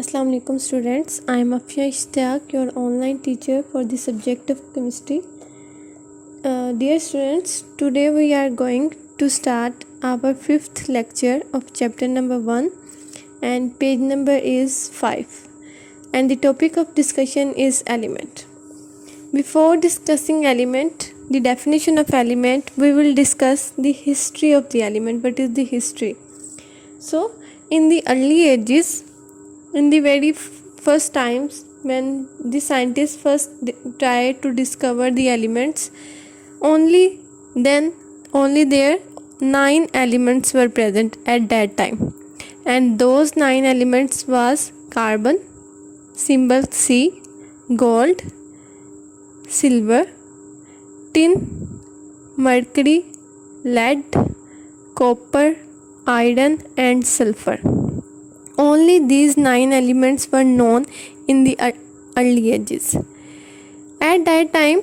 Assalamu alaikum students. I am Afia Ishtiyaq, your online teacher for the subject of chemistry. Dear students, today we are going to start our 5th lecture of chapter number 1 and page number is 5 and the topic of discussion is element. Before discussing element, the definition of element, we will discuss the history of the element. What is the history? So, in the early ages, in the very first times when the scientists first tried to discover the elements, only there 9 elements were present at that time, and those 9 elements was carbon, symbol C, gold, silver, tin, mercury, lead, copper, iron and sulfur. Only these 9 elements were known in the early ages. At that time,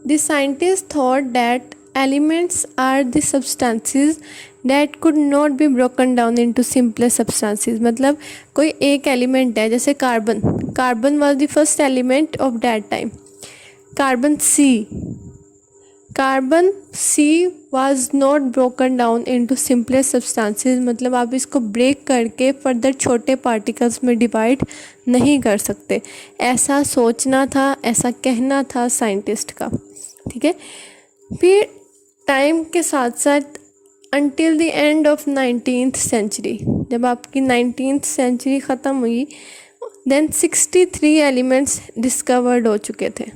the scientists thought that elements are the substances that could not be broken down into simpler substances. मतलब कोई एक element है, जैसे carbon was the first element of that time. Carbon C was not broken down into simpler substances. मतलब आप इसको break करके further छोटे पार्टिकल्स में डिवाइड नहीं कर सकते. ऐसा सोचना था, ऐसा कहना था साइंटिस्ट का. ठीक है. फिर टाइम के साथ साथ until the end of 19th century, जब आपकी 19th century ख़त्म हुई, then 63 elements discovered हो चुके थे.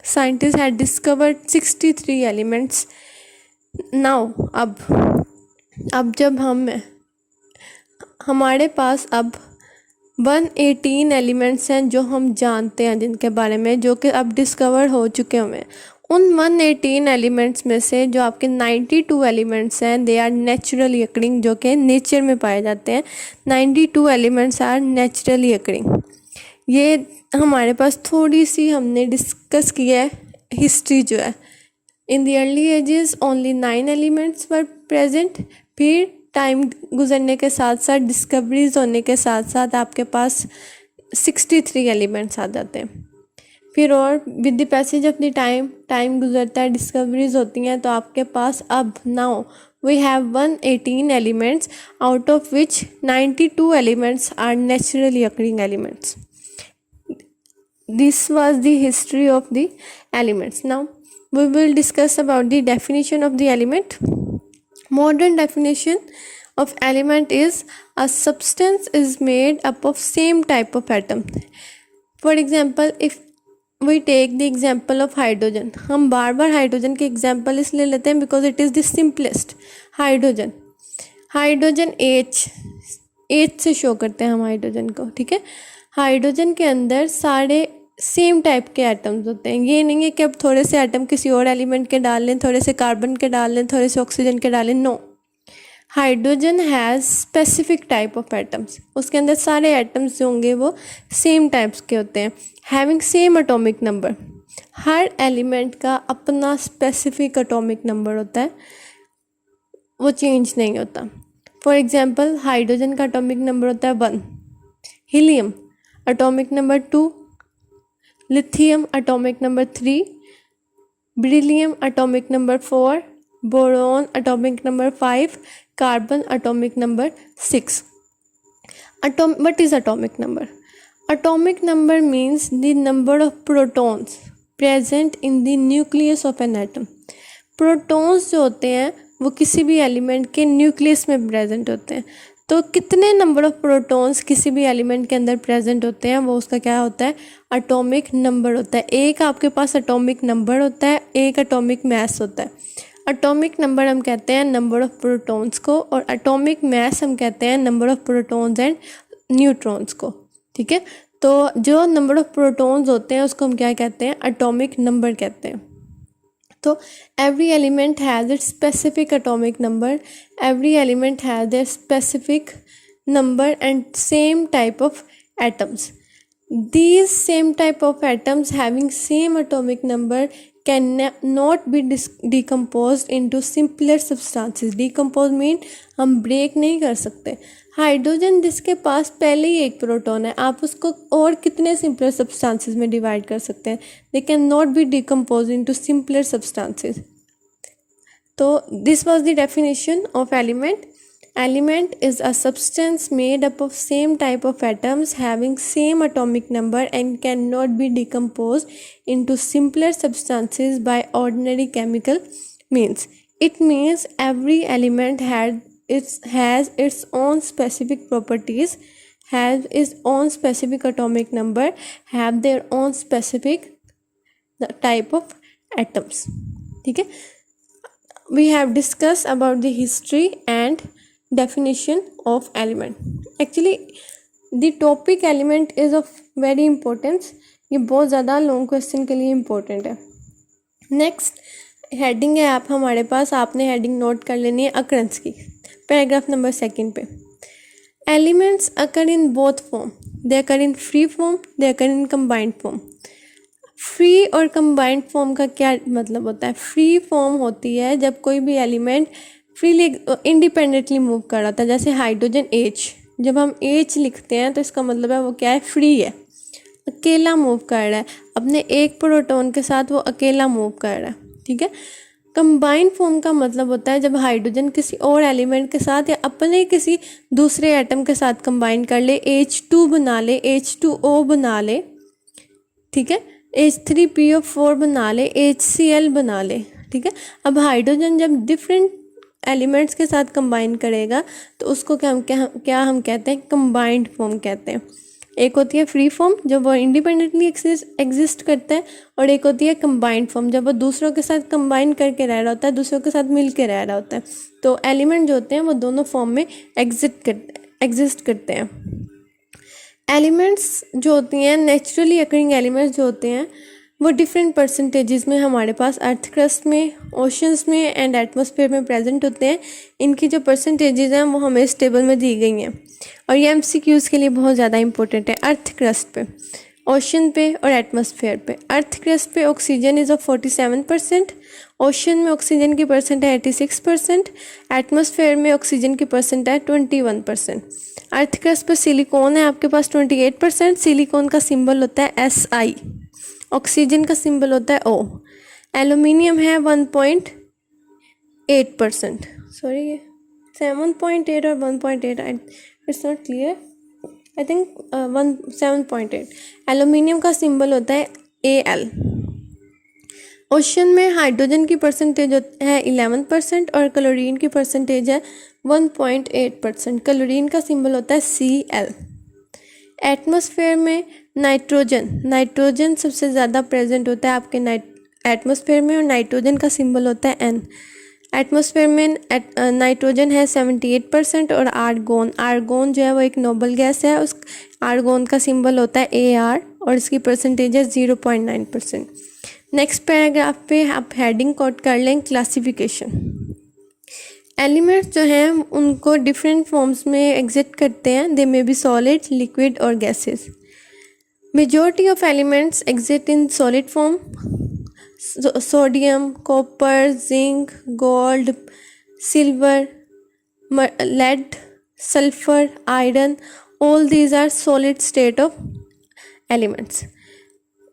Scientists had discovered 63 elements. Now अब जब हमारे पास अब 118 एलिमेंट्स हैं जो हम जानते हैं, जिनके बारे में, जो कि अब डिस्कवर हो चुके हैं. उन 118 एलिमेंट्स में से जो आपके 92 एलिमेंट्स हैं, दे आर नेचुरली अकरिंग, जो कि नेचर में पाए जाते हैं. 92 एलिमेंट्स आर नेचुरली अकरिंग. ये हमारे पास थोड़ी सी हमने डिस्कस किया है हिस्ट्री जो है. In the early ages only 9 elements were present. फिर टाइम गुजरने के साथ साथ, डिस्कवरीज होने के साथ साथ आपके पास 63 एलिमेंट्स आ जाते हैं. फिर और with the passage of the time गुजरता है, डिस्कवरीज होती हैं, तो आपके पास अब now we have 118 elements, out of which 92 elements are naturally occurring elements. This was the history of the elements. Now we will discuss about the definition of the element. Modern definition of element is a substance is made up of same type of atom. For example, if we take the example of hydrogen, हम बार बार hydrogen के example इसलिए लेते हैं because it is the simplest. Hydrogen H से show करते हैं हम hydrogen को. ठीक है. हाइड्रोजन के अंदर सारे सेम टाइप के एटम्स होते हैं. ये नहीं है कि अब थोड़े से एटम किसी और एलिमेंट के डाल लें, थोड़े से कार्बन के डाल लें, थोड़े से ऑक्सीजन के डालें. No, hydrogen has specific type of atoms. उसके अंदर सारे एटम्स जो होंगे वो सेम टाइप्स के होते हैं, हैविंग सेम एटॉमिक नंबर. हर एलिमेंट का अपना स्पेसिफिक एटॉमिक नंबर होता है, वो चेंज नहीं होता. फॉर एग्जांपल, हाइड्रोजन का एटॉमिक नंबर होता है 1, helium atomic number 2, lithium atomic number 3, beryllium atomic number 4, boron atomic number 5, carbon atomic number 6. What is atomic number? Atomic number means the number of protons present in the nucleus of an atom. Protons जो होते हैं वो किसी भी element के nucleus में present होते हैं. तो कितने नंबर ऑफ प्रोटॉन्स किसी भी एलिमेंट के अंदर प्रेजेंट होते हैं, वो उसका क्या होता है, एटॉमिक नंबर होता है. एक आपके पास एटॉमिक नंबर होता है, एक एटॉमिक मैस होता है. एटॉमिक नंबर हम कहते हैं नंबर ऑफ प्रोटॉन्स को, और एटॉमिक मैस हम कहते हैं number of protons and neutrons को. ठीक है. तो जो नंबर ऑफ प्रोटॉन्स होते हैं उसको हम क्या कहते हैं, एटॉमिक नंबर कहते हैं. तो every element has its specific atomic number, every element has their specific number and same type of atoms. These same type of atoms having same atomic number cannot be decomposed into simpler substances. Decompose mean हम break नहीं कर सकते. Hydrogen जिसके पास पहले ही एक proton है, आप उसको और कितने सिंपलर सब्सटेंसेस में डिवाइड कर सकते हैं. They can not be decompose into simpler substances. तो this was the definition of element. Element is a substance made up of same type of atoms having same atomic number and cannot be decomposed into simpler substances by ordinary chemical means. It means every element has its own specific properties, has its own specific atomic number, have their own specific type of atoms. ठीक है. We have discussed about the history and definition of element. Actually the topic element is of very importance. ये बहुत ज़्यादा long question के लिए important है. Next heading है आप हमारे पास, आपने हेडिंग नोट कर लेनी है अकरेंस की. पैराग्राफ नंबर 2 पे. Elements occur in both form. They occur in free form, they occur in combined form. Free और कंबाइंड फॉर्म का क्या मतलब होता है? फ्री फॉर्म होती है जब कोई भी एलिमेंट फ्रीली इंडिपेंडेंटली मूव कर रहा था. जैसे हाइड्रोजन H, जब हम H लिखते हैं तो इसका मतलब है वो क्या है? फ्री है, अकेला मूव कर रहा है. अपने एक प्रोटॉन के साथ वो अकेला मूव कर रहा है. ठीक है. कंबाइन फॉर्म का मतलब होता है जब हाइड्रोजन किसी और एलिमेंट के साथ या अपने किसी दूसरे एटम के साथ कंबाइन कर ले, H2 बना ले, H2O बना ले. ठीक है. H3PO4 बना ले, HCl बना ले. ठीक है. अब हाइड्रोजन जब डिफरेंट एलिमेंट्स के साथ कंबाइन करेगा तो उसको क्या हम कहते हैं? कंबाइंड फॉर्म कहते हैं. एक होती है फ्री फॉर्म जब वो इंडिपेंडेंटली एग्जिस्ट करता है, और एक होती है कंबाइंड फॉर्म जब वो दूसरों के साथ कंबाइन करके रह रहा होता है, दूसरों के साथ मिल के रह रहा होता है. तो एलिमेंट जो होते हैं वो दोनों फॉर्म में एग्जिस्ट करते हैं. एलिमेंट्स जो होती हैं, नेचुरली अकरिंग एलिमेंट्स जो होते हैं, वो डिफरेंट परसेंटेजेस में हमारे पास अर्थ क्रस्ट में, ओशंस में एंड एटमॉस्फेयर में प्रेजेंट होते हैं. इनकी जो परसेंटेजेस हैं वो हमें इस टेबल में दी गई हैं, और ये MCQs के लिए बहुत ज़्यादा इंपॉर्टेंट है. अर्थ क्रस्ट पे, ओशन पे और एटमॉस्फेयर पे. अर्थ क्रस्ट पे ऑक्सीजन इज़ ऑफ 47%, ओशन में ऑक्सीजन की परसेंट है 86%, एटमॉस्फेयर में ऑक्सीजन की परसेंट है 21%. अर्थ क्रस्ट पे सिलिकॉन है आपके पास 28%. सिलिकॉन का सिंबल होता है Si. ऑक्सीजन का सिंबल होता है O. एल्यूमिनियम है 1.8%. सॉरी, ये 7.8 और 1.8, it's not clear. I think 7.8. Aluminium का सिंबल होता है Al. ओशन में हाइड्रोजन की परसेंटेज है 11% और क्लोरीन की परसेंटेज है 1.8%. क्लोरीन का सिंबल होता है Cl. एटमॉस्फेयर में नाइट्रोजन सबसे ज़्यादा प्रेजेंट होता है आपके एटमॉस्फेयर में, और नाइट्रोजन का सिंबल होता है N. एटमॉस्फेयर में नाइट्रोजन है 78% और आर्गोन जो है वो एक नोबल गैस है, उस आर्गोन का सिंबल होता है Ar और इसकी परसेंटेज है 0.9%. नेक्स्ट पैराग्राफ पे आप हेडिंग कोट कर लें क्लासिफिकेशन. एलिमेंट्स जो हैं उनको डिफरेंट फॉर्म्स में एग्जिस्ट करते हैं. दे मे बी सॉलिड, लिक्विड और gases. Majority of elements exist in solid form. Sodium, copper, zinc, gold, silver, lead, sulfur, iron, all these are solid state of elements.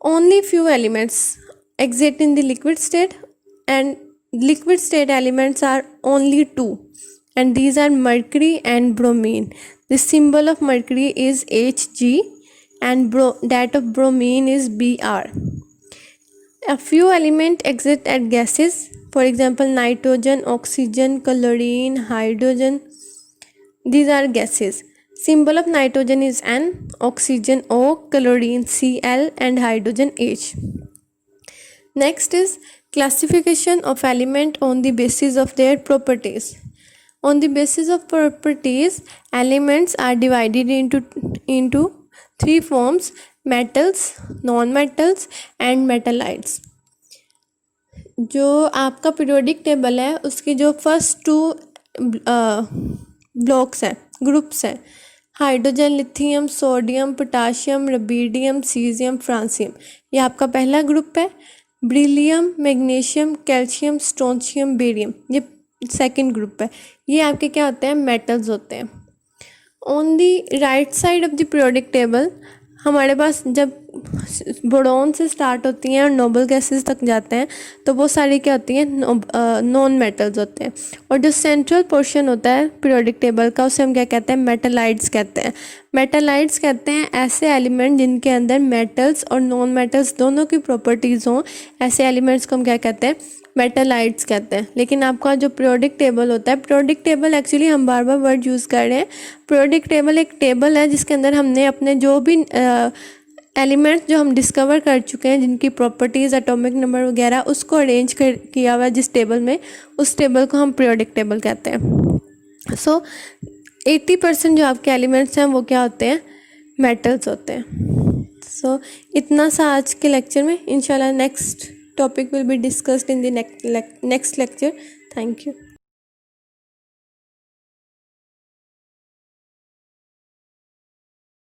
Only few elements exist in the liquid state, and liquid state elements are only two, and these are mercury and bromine. The symbol of mercury is Hg and that of bromine is Br. A few elements exist as gases, for example nitrogen, oxygen, chlorine, hydrogen. These are gases. Symbol of nitrogen is N, oxygen O, chlorine Cl and hydrogen H. Next is classification of element on the basis of their properties. On the basis of properties, elements are divided into three forms: metals, non-metals and metallites. जो आपका periodic table है उसकी जो first two blocks हैं, groups हैं, hydrogen, lithium, sodium, potassium, rubidium, caesium, francium, ये आपका पहला ग्रुप है. Beryllium, magnesium, calcium, strontium, barium, ये सेकंड ग्रुप है। ये आपके क्या होते हैं, मेटल्स होते हैं। On the right side of the periodic table हमारे पास जब बोरोन से स्टार्ट होती हैं और नोबल गैसेस तक जाते हैं तो वो सारी क्या होती हैं, नॉन मेटल्स होते हैं। और जो सेंट्रल पोर्शन होता है पीरियोडिक टेबल का उसे हम क्या कहते हैं, मेटालाइट्स कहते हैं। मेटालाइट्स कहते हैं ऐसे एलिमेंट जिनके अंदर मेटल्स और नॉन मेटल्स दोनों की प्रॉपर्टीज़ हों, ऐसे एलिमेंट्स को हम क्या कहते हैं, मेटालाइट्स कहते हैं। लेकिन आपका जो पीरियोडिक टेबल होता है, पीरियोडिक टेबल एक्चुअली हम बार बार वर्ड यूज़ कर रहे हैं, पीरियोडिक टेबल एक टेबल है जिसके अंदर हमने अपने जो भी एलिमेंट्स जो हम डिस्कवर कर चुके हैं जिनकी प्रॉपर्टीज़, एटॉमिक नंबर वगैरह, उसको अरेंज किया हुआ है जिस टेबल में, उस टेबल को हम पीरियोडिक टेबल कहते हैं। सो 80% जो आपके एलिमेंट्स हैं वो क्या होते हैं, मेटल्स होते हैं। सो इतना सा आज के लेक्चर में। इंशाल्लाह next topic will be discussed in the next lecture. Thank you.